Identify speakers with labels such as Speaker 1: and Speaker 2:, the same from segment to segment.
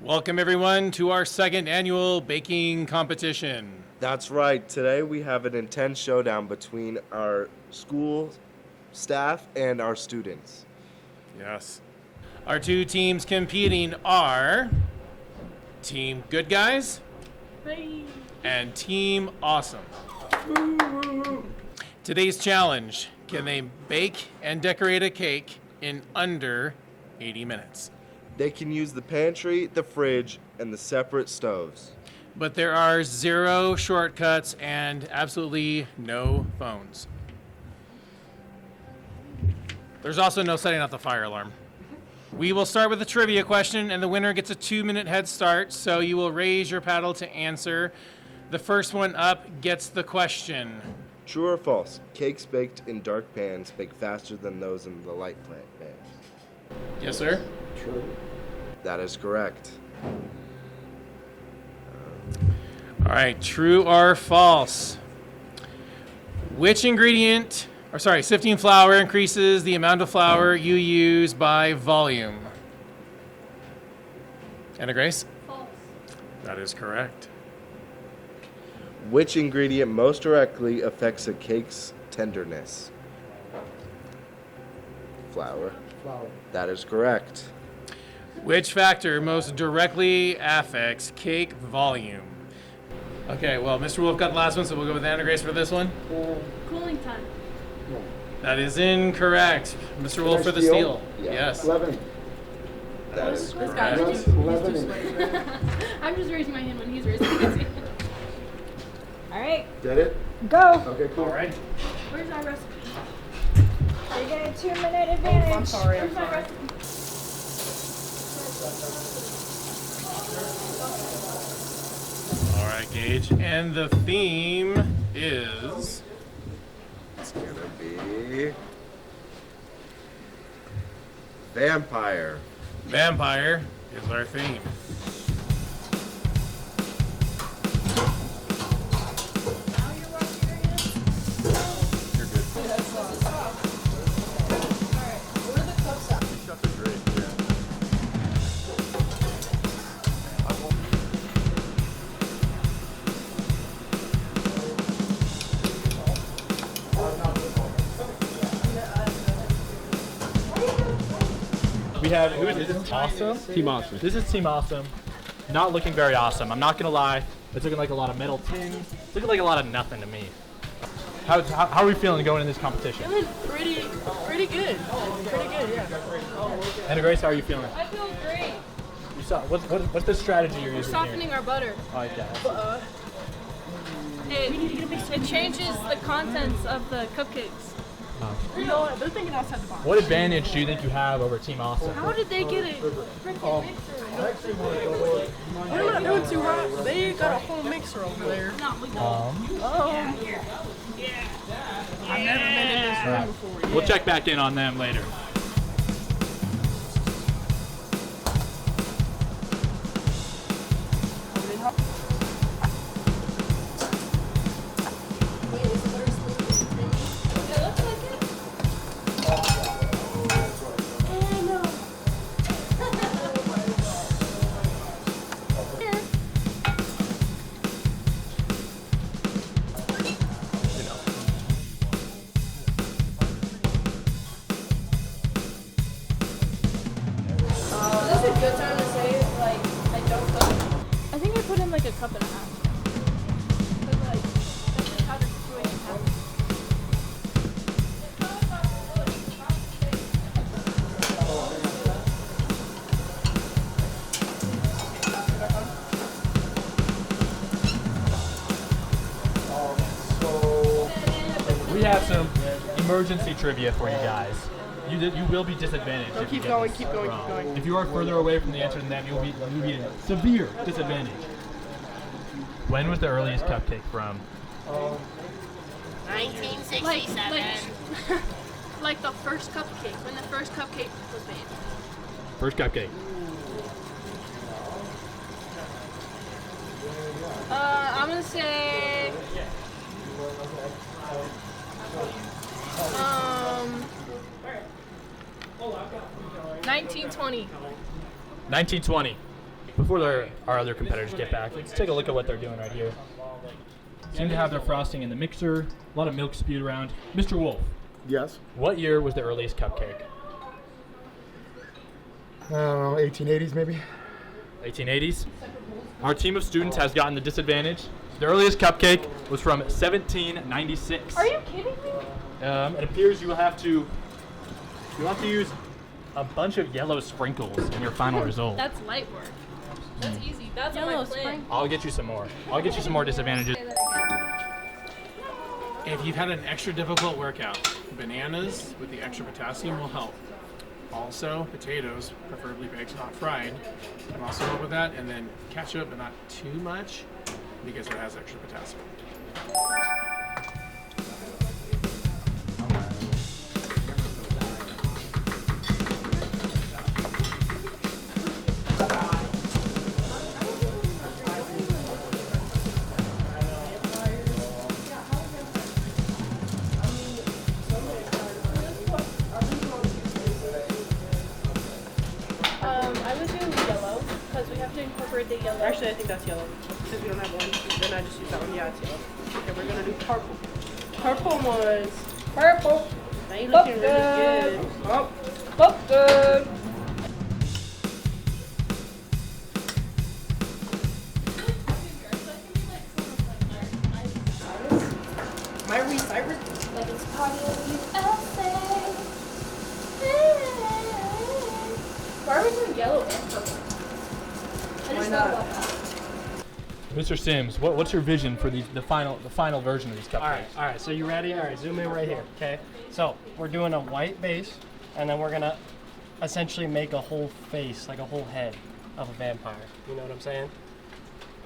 Speaker 1: Welcome everyone to our second annual baking competition.
Speaker 2: That's right. Today we have an intense showdown between our school staff and our students.
Speaker 1: Yes. Our two teams competing are Team Good Guys and Team Awesome. Today's challenge, can they bake and decorate a cake in under 80 minutes?
Speaker 2: They can use the pantry, the fridge, and the separate stoves.
Speaker 1: But there are 0 shortcuts and absolutely no phones. There's also no setting off the fire alarm. We will start with a trivia question, and the winner gets a 2-minute head start, so you will raise your paddle to answer. The first one up gets the question.
Speaker 2: True or false? Cakes baked in dark pans bake faster than those in the light pans.
Speaker 1: Yes, sir?
Speaker 3: True.
Speaker 2: That is correct.
Speaker 1: All right, true or false? Which ingredient, sifting flour increases the amount of flour you use by volume? Anna Grace?
Speaker 4: False.
Speaker 1: That is correct.
Speaker 2: Which ingredient most directly affects a cake's tenderness? Flour.
Speaker 3: Flour.
Speaker 2: That is correct.
Speaker 1: Which factor most directly affects cake volume? Okay, well, Mr. Wolf got the last one, so we'll go with Anna Grace for this one.
Speaker 4: Cooling time.
Speaker 3: No.
Speaker 1: That is incorrect. Mr. Wolf
Speaker 3: I
Speaker 1: for the
Speaker 3: steal?
Speaker 1: steal.
Speaker 2: Yeah.
Speaker 1: Yes.
Speaker 3: Leavening.
Speaker 2: That is
Speaker 4: This guy,
Speaker 2: correct.
Speaker 3: Leavening.
Speaker 4: I'm just raising my hand when he's raising his hand.
Speaker 5: All right,
Speaker 3: Did it?
Speaker 5: go.
Speaker 3: Okay, cool.
Speaker 1: All right.
Speaker 4: Where's our recipe?
Speaker 5: You're getting a 2-minute advantage.
Speaker 4: Where's my recipe?
Speaker 1: All right, Gage. And the theme is...
Speaker 2: It's gonna be vampire.
Speaker 1: Vampire is our theme.
Speaker 4: Now you're washing your hands?
Speaker 1: You're good.
Speaker 4: Alright, where are the cups at?
Speaker 6: We have, who is this? Awesome? Team Awesome. This is Team Awesome. Not looking very awesome. I'm not gonna lie. It's looking like a lot of metal tins. It's looking like a lot of nothing to me. How are we feeling going in this competition?
Speaker 7: Feeling pretty good. Pretty good, yeah.
Speaker 6: Anna Grace, how are you feeling?
Speaker 4: I feel great.
Speaker 6: You saw, what's the strategy you're
Speaker 7: We're
Speaker 6: using
Speaker 7: softening
Speaker 6: here?
Speaker 7: our butter.
Speaker 6: I like that.
Speaker 4: It changes the contents of the cupcakes.
Speaker 7: You know what? They're thinking outside the box.
Speaker 6: What advantage do you think you have over Team Awesome?
Speaker 7: How did they get it? Freaking mixer. They're not doing too hot. They got a whole mixer over there. I've never been in this room before.
Speaker 6: We'll check back in on them later.
Speaker 4: Is this a good time to say, like, I don't cook? I think I put in like a cup and a half. But like, that's just how the situation happens.
Speaker 6: We have some emergency trivia for you guys. You will be disadvantaged. if you
Speaker 7: Keep
Speaker 6: get
Speaker 7: going,
Speaker 6: this
Speaker 7: keep going,
Speaker 6: wrong.
Speaker 7: keep going.
Speaker 6: If you are further away from the answer than them, you'll be at a severe disadvantage. When was the earliest cupcake from?
Speaker 7: 1967.
Speaker 4: Like the first cupcake, when the first cupcake was made.
Speaker 6: First cupcake.
Speaker 4: I'm gonna say
Speaker 7: 1920.
Speaker 6: 1920. Before our other competitors get back, let's take a look at what they're doing right here. Seem to have their frosting in the mixer. A lot of milk spewed around. Mr. Wolf,
Speaker 3: Yes.
Speaker 6: what year was the earliest cupcake?
Speaker 3: I don't know, 1880s maybe?
Speaker 6: 1880s. Our team of students has gotten the disadvantage. The earliest cupcake was from 1796.
Speaker 4: Are you kidding me?
Speaker 6: It appears you will have to use a bunch of yellow sprinkles in your final result.
Speaker 4: That's light work. That's easy. That's on my plan.
Speaker 6: I'll get you some more. I'll get you some more disadvantages.
Speaker 1: If you've had an extra difficult workout, bananas with the extra potassium will help. Also, potatoes, preferably baked, not fried, can also help with that. And then ketchup, but not too much, because it has extra potassium.
Speaker 4: I would do yellow because we have to incorporate the yellow.
Speaker 7: Actually, I think that's yellow. Since we don't have one, then I just use that one. Yeah, it's yellow. Okay, we're gonna do purple. Purple was purple. Now you looking really good. Oh, look good. Miley Cyrus.
Speaker 4: Like it's party of USA. Why are we doing yellow and purple? I just thought about that.
Speaker 6: Mr. Sims, what's your vision for the final version of these cupcakes?
Speaker 8: All right, so you ready? All right, zoom in right here, okay? So we're doing a white base, and then we're gonna essentially make a whole face, like a whole head of a vampire. You know what I'm saying?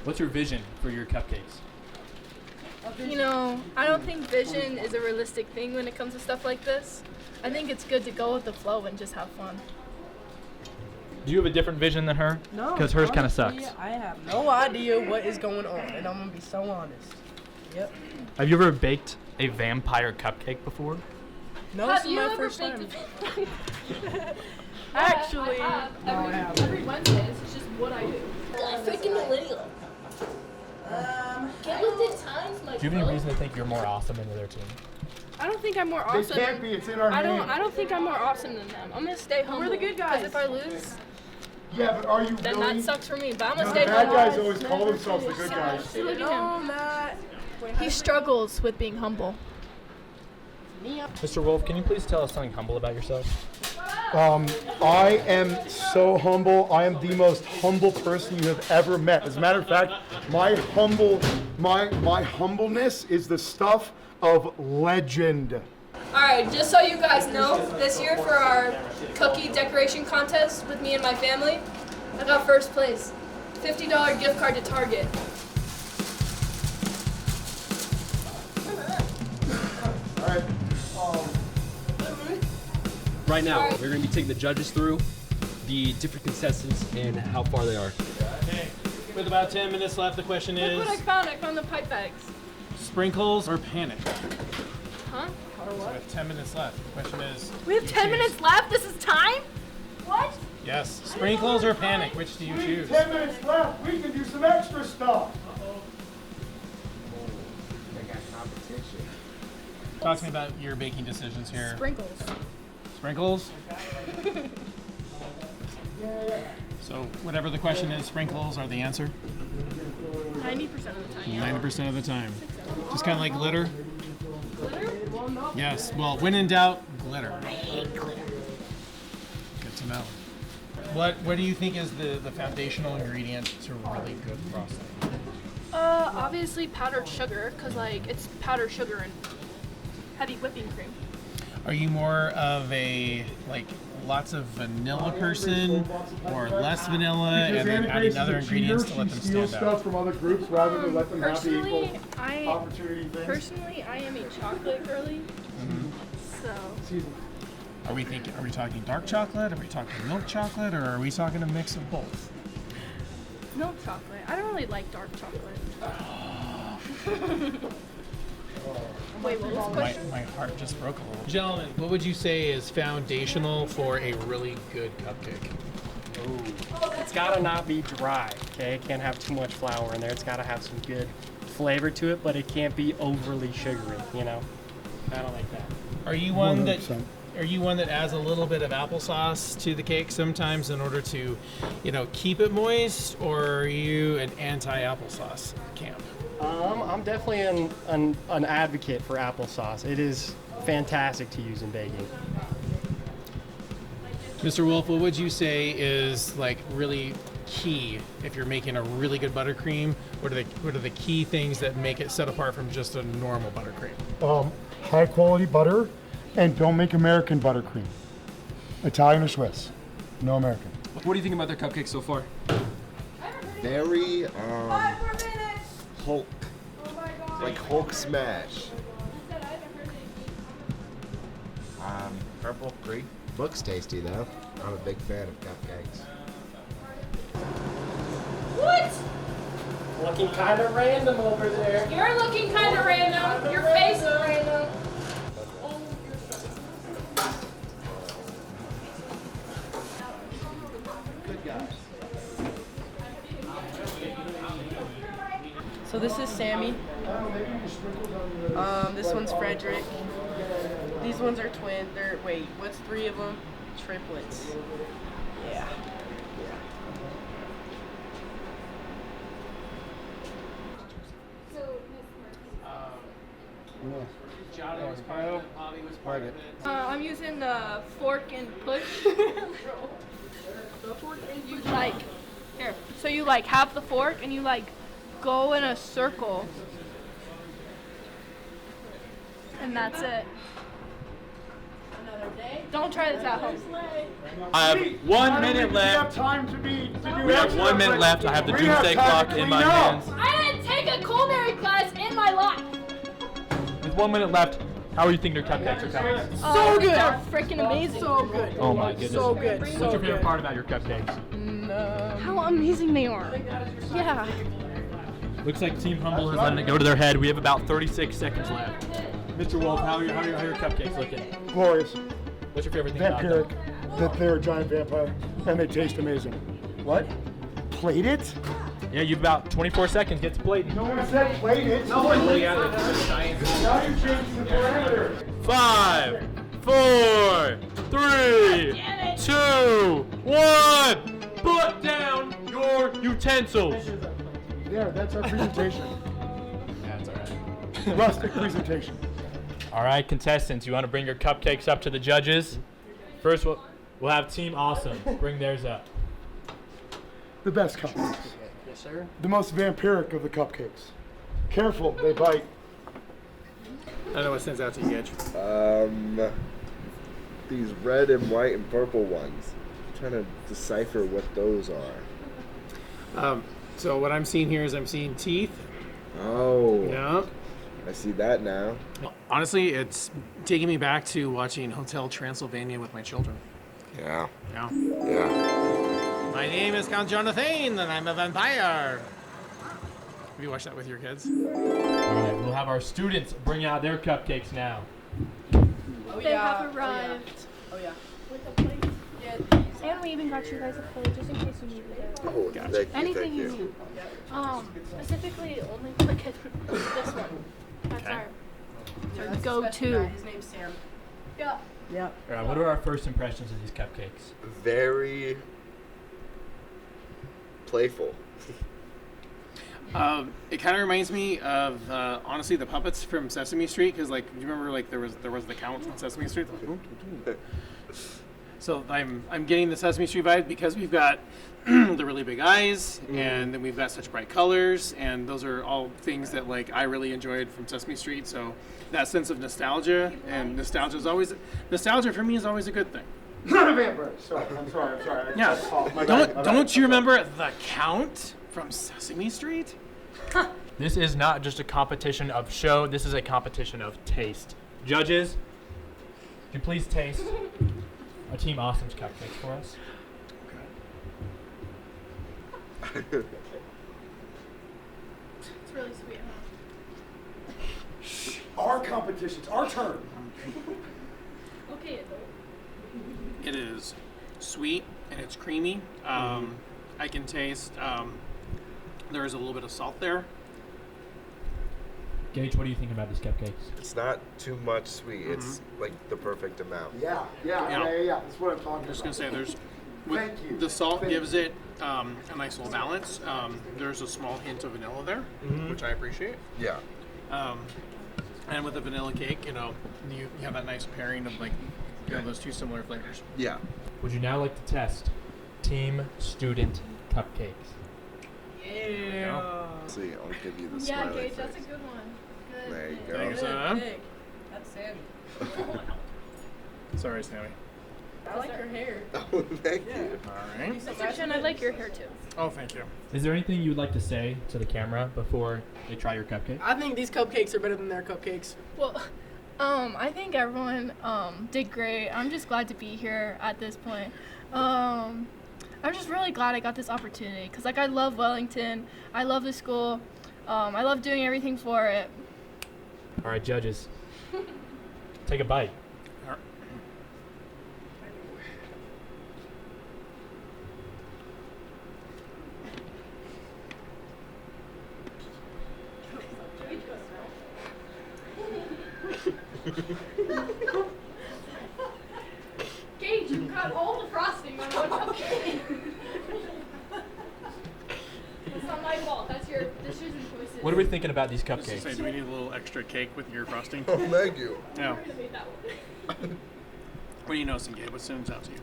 Speaker 6: What's your vision for your cupcakes?
Speaker 4: You know, I don't think vision is a realistic thing when it comes to stuff like this. I think it's good to go with the flow and just have fun.
Speaker 6: Do you have a different vision than her?
Speaker 7: No.
Speaker 6: Because hers kind of
Speaker 7: honestly,
Speaker 6: sucks.
Speaker 7: I have no idea what is going on, and I'm gonna be so honest. Yep.
Speaker 6: Have you ever baked a vampire cupcake before?
Speaker 7: No,
Speaker 4: Have
Speaker 7: this is
Speaker 4: you
Speaker 7: my
Speaker 4: ever
Speaker 7: first
Speaker 4: baked
Speaker 7: time.
Speaker 4: Actually,
Speaker 7: I have.
Speaker 4: every Wednesday, it's just what I do. Freaking millennial. Get with the times, my
Speaker 6: Do you have any reason to think you're more awesome than the other team?
Speaker 4: I don't think I'm more
Speaker 3: They
Speaker 4: awesome.
Speaker 3: can't be, it's in our name.
Speaker 4: I don't think I'm more awesome than them. I'm gonna stay humble.
Speaker 7: We're the good guys.
Speaker 4: Because if I lose,
Speaker 3: Yeah, but are you
Speaker 4: then
Speaker 3: really?
Speaker 4: that sucks for me. But I'm
Speaker 3: The
Speaker 4: gonna stay
Speaker 3: bad
Speaker 4: humble.
Speaker 3: guys always call themselves the good guys.
Speaker 4: See, look at
Speaker 7: No,
Speaker 4: him.
Speaker 7: I'm not.
Speaker 4: He struggles with being humble.
Speaker 6: Mr. Wolf, can you please tell us something humble about yourself?
Speaker 3: I am so humble. I am the most humble person you have ever met. As a matter of fact, my humbleness is the stuff of legend.
Speaker 4: Alright, just so you guys know, this year for our cookie decoration contest with me and my family, I got first place. $50 gift card to Target.
Speaker 3: All right.
Speaker 9: Right now, we're going to be taking the judges through the different contestants and how far they are.
Speaker 1: Okay. With about 10 minutes left, the question
Speaker 4: Look
Speaker 1: is
Speaker 4: what I found. I found the pipe bags.
Speaker 1: sprinkles or panic?
Speaker 4: Huh?
Speaker 1: So with 10 minutes left, the question is
Speaker 4: We have 10 minutes left? This is time? What?
Speaker 1: yes, sprinkles or panic, which do you choose?
Speaker 3: 10 minutes left. We can do some extra stuff.
Speaker 1: Talk to me about your baking decisions here.
Speaker 4: Sprinkles.
Speaker 1: Sprinkles? So whatever the question is, sprinkles are the answer?
Speaker 4: 90% of the time, yeah.
Speaker 1: 90% of the time. Just kind of like glitter?
Speaker 4: Glitter?
Speaker 1: Yes. Well, when in doubt, glitter. I hate glitter. Good to know. What do you think is the foundational ingredient to really good frosting?
Speaker 4: Obviously powdered sugar, because, like, it's powdered sugar and heavy whipping cream.
Speaker 1: Are you more of a, like, lots of vanilla person or less vanilla and then adding other ingredients to let them stand
Speaker 3: stuff
Speaker 1: out?
Speaker 3: from other groups rather than let them have the equal
Speaker 4: Personally,
Speaker 3: opportunity things.
Speaker 4: Personally, I am a chocolate girly. So,
Speaker 1: Are we talking dark chocolate? Are we talking milk chocolate? Or are we talking a mix of both?
Speaker 4: milk chocolate. I don't really like dark chocolate. Wait, what was the question?
Speaker 1: My heart just broke a little. Gentlemen, what would you say is foundational for a really good cupcake?
Speaker 8: It's gotta not be dry, okay? It can't have too much flour in there. It's gotta have some good flavor to it, but it can't be overly sugary, you know? I don't like that.
Speaker 1: Are you one that
Speaker 3: 100%.
Speaker 1: are you one that adds a little bit of applesauce to the cake sometimes in order to, keep it moist, or are you an anti-applesauce camp?
Speaker 8: I'm definitely an advocate for applesauce. It is fantastic to use in baking.
Speaker 1: Mr. Wolf, what would you say is like really key if you're making a really good buttercream? What are the key things that make it set apart from just a normal buttercream?
Speaker 3: High quality butter, and don't make American buttercream. Italian or Swiss. No American.
Speaker 9: What do you think about their cupcakes so far?
Speaker 2: Very Hulk, like Hulk smash. Purple Creek looks tasty though. I'm a big fan of cupcakes.
Speaker 4: What?
Speaker 8: Looking kind of random over there.
Speaker 4: You're looking kind of random. Your face is random.
Speaker 7: So this is Sammy. This one's Frederick. These ones are twins. Wait, what's 3 of them? Triplets. Yeah.
Speaker 4: I'm using the fork and push. You like here. So you like have the fork and you like go in a circle, and that's it. Don't try this at home.
Speaker 6: I have 1 minute left. We have 1 minute left. I have the doomsday clock in my hands.
Speaker 4: I didn't take a culinary class in my life.
Speaker 6: With 1 minute left, how are you thinking their cupcakes are coming?
Speaker 4: So good. They're freaking amazing.
Speaker 7: So good.
Speaker 6: Oh my goodness.
Speaker 7: So good.
Speaker 6: What's
Speaker 7: So
Speaker 6: your favorite
Speaker 7: good.
Speaker 6: part about your cupcakes?
Speaker 4: How amazing they are. Yeah.
Speaker 6: Looks like Team Humble has let it go to their head. We have about 36 seconds left. Mr. Wolf, how are your cupcakes looking?
Speaker 3: Glorious.
Speaker 6: What's your favorite thing about them?
Speaker 3: Vampiric. That they're a giant vampire. And they taste amazing. What? Plate it?
Speaker 6: Yeah, you've about 24 seconds. Get to plating.
Speaker 3: No one said plate it. No one Now you're changing the parameters.
Speaker 6: 5, 4, 3, 2, 1. Put down your utensils.
Speaker 3: Yeah, that's our presentation.
Speaker 6: That's all right.
Speaker 3: Rustic presentation.
Speaker 6: All right, contestants, you want to bring your cupcakes up to the judges? First, we'll have Team Awesome bring theirs up.
Speaker 3: The best cupcakes.
Speaker 8: Yes, sir.
Speaker 3: The most vampiric of the cupcakes. Careful, they bite.
Speaker 1: I don't know what stands out to you, Gage.
Speaker 2: These red and white and purple ones. I'm trying to decipher what those are.
Speaker 1: So what I'm seeing here is I'm seeing teeth.
Speaker 2: Oh,
Speaker 1: Yeah.
Speaker 2: I see that now.
Speaker 1: Honestly, it's taking me back to watching Hotel Transylvania with my children.
Speaker 2: Yeah.
Speaker 1: Yeah.
Speaker 2: Yeah.
Speaker 1: My name is Count Jonathan, and I'm a vampire. Have you watched that with your kids?
Speaker 6: All right, we'll have our students bring out their cupcakes now.
Speaker 7: Oh,
Speaker 4: They
Speaker 7: yeah.
Speaker 4: have arrived.
Speaker 7: Oh yeah.
Speaker 4: With a plate.
Speaker 7: Yeah.
Speaker 4: And we even got you guys a plate just in case you needed it.
Speaker 2: Oh, thank you.
Speaker 4: Anything
Speaker 2: Thank
Speaker 4: you
Speaker 2: you.
Speaker 4: need. Specifically, only look at this one. That's
Speaker 1: Okay.
Speaker 4: our
Speaker 7: That's the special
Speaker 4: go-to.
Speaker 7: guy. His name's Sam.
Speaker 4: Yeah.
Speaker 7: Yep.
Speaker 6: All right, what are our first impressions of these cupcakes?
Speaker 2: Very playful.
Speaker 1: It kind of reminds me of honestly the puppets from Sesame Street, because like you remember like there was the Count on Sesame Street. So I'm getting the Sesame Street vibe because we've got the really big eyes, and then we've got such bright colors, and those are all things that like I really enjoyed from Sesame Street. So that sense of nostalgia, and nostalgia for me is always a good thing.
Speaker 3: Not a vampire. Sorry, I'm sorry.
Speaker 1: Yeah.
Speaker 3: My bad.
Speaker 1: Don't you remember the Count from Sesame Street?
Speaker 6: This is not just a competition of show, this is a competition of taste. Judges, could you please taste our Team Awesome's cupcakes for us?
Speaker 4: It's really sweet.
Speaker 3: Our competitions, our turn.
Speaker 4: Okay.
Speaker 1: It is sweet, and it's creamy. I can taste there is a little bit of salt there.
Speaker 6: Gage, what do you think about these cupcakes?
Speaker 2: It's not too much sweet. It's like the perfect amount.
Speaker 3: Yeah. That's what I'm talking
Speaker 1: I'm just
Speaker 3: about.
Speaker 1: gonna say there's
Speaker 3: Thank you.
Speaker 1: the salt gives it a nice little balance. There's a small hint of vanilla there, which I appreciate.
Speaker 2: Yeah.
Speaker 1: And with the vanilla cake, you know, you have that nice pairing of like those two similar flavors.
Speaker 2: Yeah.
Speaker 6: Would you now like to test Team Student Cupcakes?
Speaker 7: Yeah.
Speaker 2: See, I'll give you the
Speaker 4: Yeah,
Speaker 2: smiley
Speaker 4: Gage,
Speaker 2: face.
Speaker 4: that's a good one. Good.
Speaker 2: There you go.
Speaker 1: Thanks,
Speaker 7: That's Sammy.
Speaker 1: Sorry, Sammy.
Speaker 7: I like her hair.
Speaker 2: Oh, thank you.
Speaker 1: All right.
Speaker 4: Mr. Chen, I like your hair too.
Speaker 1: Oh, thank you.
Speaker 6: Is there anything you would like to say to the camera before they try your cupcake?
Speaker 7: I think these cupcakes are better than their cupcakes.
Speaker 4: Well, I think everyone did great. I'm just glad to be here at this point. I'm just really glad I got this opportunity because, like, I love Wellington. I love the school. I love doing everything for it.
Speaker 6: All right, judges. Take a bite.
Speaker 4: Gage, you got all the frosting on one cupcake. It's not my fault. That's your decision choices.
Speaker 6: What are we thinking about these
Speaker 1: Just to
Speaker 6: cupcakes?
Speaker 1: say, do we need a little extra cake with your frosting?
Speaker 2: Oh, thank you.
Speaker 1: No.
Speaker 4: We're gonna make that one.
Speaker 1: What are you noticing, Gabe? What stands out to you?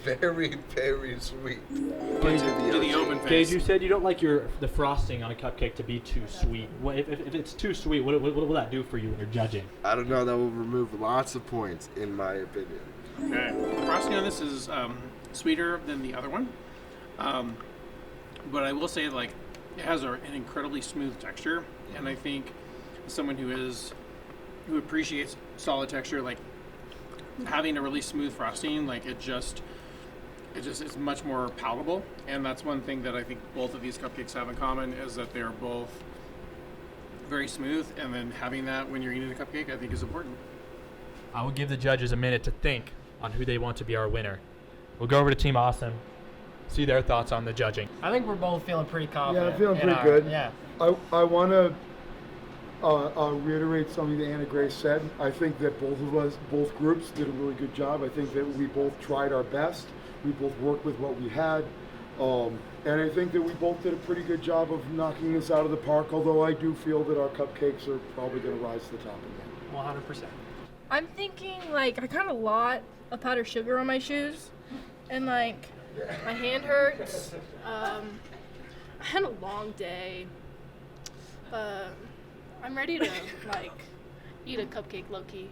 Speaker 2: Very, very sweet.
Speaker 1: To the open face.
Speaker 6: Gage, you said you don't like the frosting on a cupcake to be too sweet. If it's too sweet, what will that do for you when you're judging?
Speaker 2: I don't know. That will remove lots of points, in my opinion.
Speaker 1: Okay. The frosting on this is sweeter than the other one. But I will say, like, it has an incredibly smooth texture, and I think someone who appreciates solid texture, like having a really smooth frosting, like it just is much more palatable. And that's one thing that I think both of these cupcakes have in common is that they're both very smooth, and then having that when you're eating a cupcake, I think is important.
Speaker 6: I will give the judges a minute to think on who they want to be our winner. We'll go over to Team Awesome, see their thoughts on the judging.
Speaker 8: I think we're both feeling pretty confident.
Speaker 3: Yeah, I'm feeling
Speaker 8: in
Speaker 3: pretty
Speaker 8: our-
Speaker 3: good.
Speaker 8: Yeah.
Speaker 3: I want to reiterate something that Anna Grace said. I think that both groups did a really good job. I think that we both tried our best. We both worked with what we had. And I think that we both did a pretty good job of knocking this out of the park, although I do feel that our cupcakes are probably going to rise to the top again.
Speaker 8: 100%.
Speaker 4: I'm thinking, like, I kind of lot of powdered sugar on my shoes, and, like, my hand hurts. I had a long day, but I'm ready to, like, eat a cupcake low-key.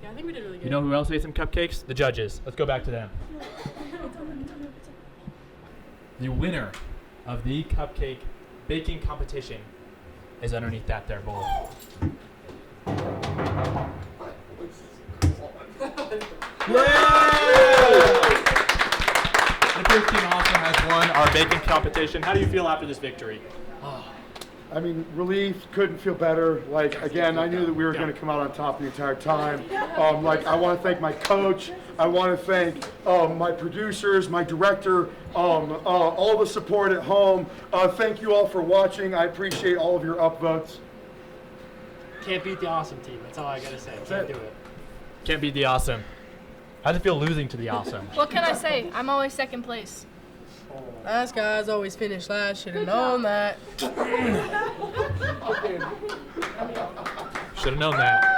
Speaker 7: Yeah, I think we did really good.
Speaker 6: You know who else ate some cupcakes? The judges. Let's go back to them. The winner of the cupcake baking competition is underneath that there bowl. The Pierce Team Awesome has won our baking competition. How do you feel after this victory?
Speaker 3: I mean, relief, couldn't feel better. Like, again, I knew that we were going to come out on top the entire time. Like, I want to thank my coach. I want to thank my producers, my director, all the support at home. Thank you all for watching. I appreciate all of your upvotes.
Speaker 8: Can't beat the awesome team. That's all I gotta say. Can't do it.
Speaker 6: Can't beat the Awesome. How'd it feel losing to the Awesome?
Speaker 4: What can I say? I'm always second place.
Speaker 7: Last guys always finish last. Should have known that.
Speaker 6: Should have known that.